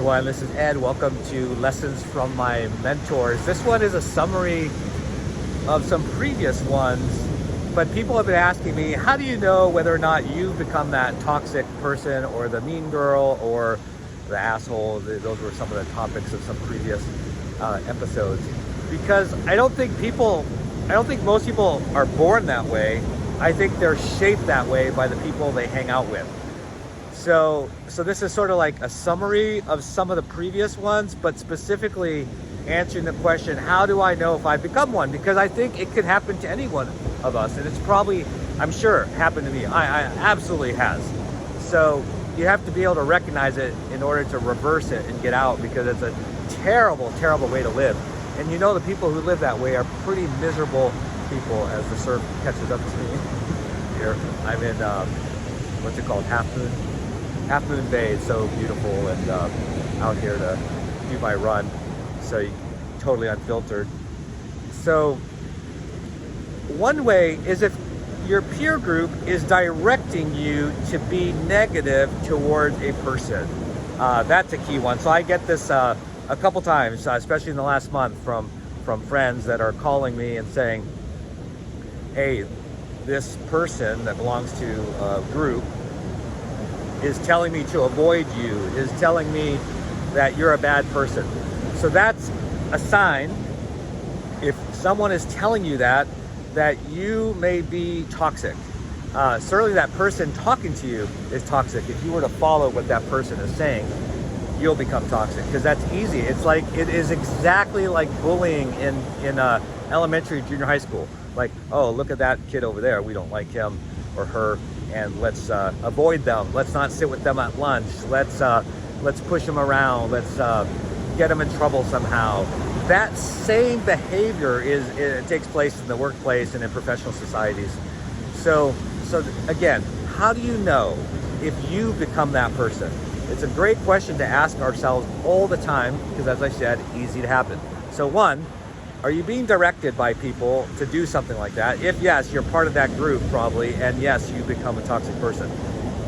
everyone, this is Ed. Welcome to Lessons from My Mentors. This one is a summary of some previous ones, but people have been asking me, how do you know whether or not you've become that toxic person or the mean girl or the asshole? Those were some of the topics of some previous episodes. Because I don't think most people are born that way. I think they're shaped that way by the people they hang out with. So this is sort of like a summary of some of the previous ones, but specifically answering the question, how do I know if I've become one? Because I think it could happen to any one of us, and it's probably, I'm sure, happened to me. I absolutely has. So you have to be able to recognize it in order to reverse it and get out, because it's a terrible, terrible way to live. And you know the people who live that way are pretty miserable people, as the surf catches up to me here. I'm in, what's it called, Half Moon Bay. It's so beautiful, and out here to do my run, so totally unfiltered. So one way is if your peer group is directing you to be negative towards a person. That's a key one. So I get this a couple times, especially in the last month, from friends that are calling me and saying, hey, this person that belongs to a group is telling me to avoid you, is telling me that you're a bad person. So that's a sign, if someone is telling you that you may be toxic. Certainly that person talking to you is toxic. If you were to follow what that person is saying, you'll become toxic, because that's easy. It is exactly like bullying in elementary, junior high school. Like, oh, look at that kid over there. We don't like him or her, and let's avoid them. Let's not sit with them at lunch. Let's push them around. Let's get them in trouble somehow. That same behavior it takes place in the workplace and in professional societies. So again, how do you know if you become that person? It's a great question to ask ourselves all the time, because as I said, easy to happen. So one, are you being directed by people to do something like that? If yes, you're part of that group probably, and yes, you become a toxic person.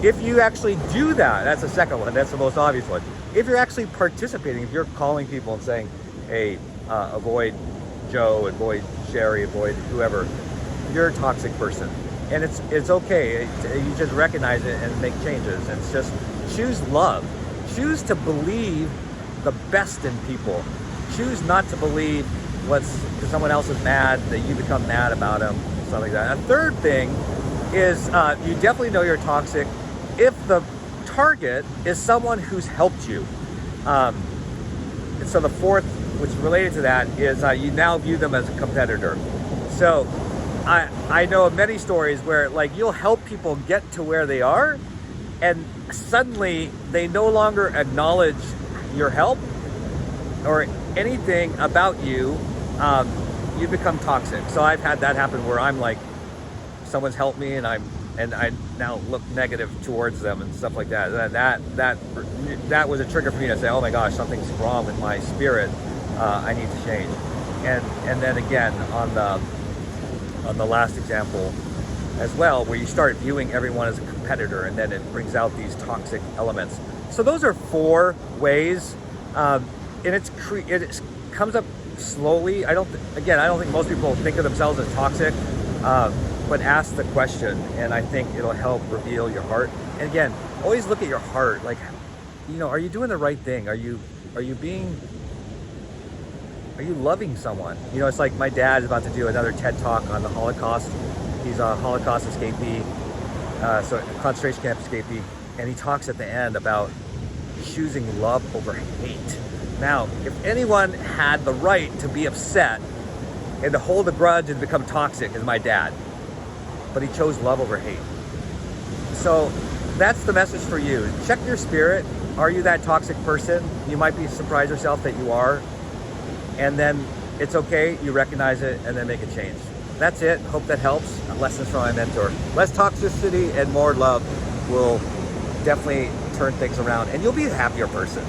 If you actually do that, that's the second one, that's the most obvious one. If you're actually participating, if you're calling people and saying, hey, avoid Joe, avoid Sherry, avoid whoever, you're a toxic person. And it's okay, you just recognize it and make changes. And it's just choose love. Choose to believe the best in people. Choose not to believe because someone else is mad, that you become mad about them, something like that. A third thing is you definitely know you're toxic if the target is someone who's helped you. And so the fourth, which is related to that, is you now view them as a competitor. So I know of many stories where like you'll help people get to where they are, and suddenly they no longer acknowledge your help or anything about you. You become toxic. So I've had that happen where I'm like, someone's helped me and I now look negative towards them and stuff like that. That was a trigger for me to say, oh my gosh, something's wrong with my spirit. I need to change. And then again on the last example as well, where you start viewing everyone as a competitor, and then it brings out these toxic elements. So those are four ways, and it comes up slowly. I don't think most people think of themselves as toxic, but ask the question, and I think it'll help reveal your heart. And again, always look at your heart. Like, are you doing the right thing? Are you loving someone? It's like my dad is about to do another TED Talk on the Holocaust. He's a Holocaust escapee, so concentration camp escapee, and he talks at the end about choosing love over hate. Now, if anyone had the right to be upset and to hold a grudge and become toxic, it's my dad. But he chose love over hate. So that's the message for you. Check your spirit. Are you that toxic person? You might be surprised yourself that you are. And then it's okay, you recognize it, and then make a change. That's it. Hope that helps. Lessons from my mentor. Less toxicity and more love will definitely turn things around, and you'll be a happier person.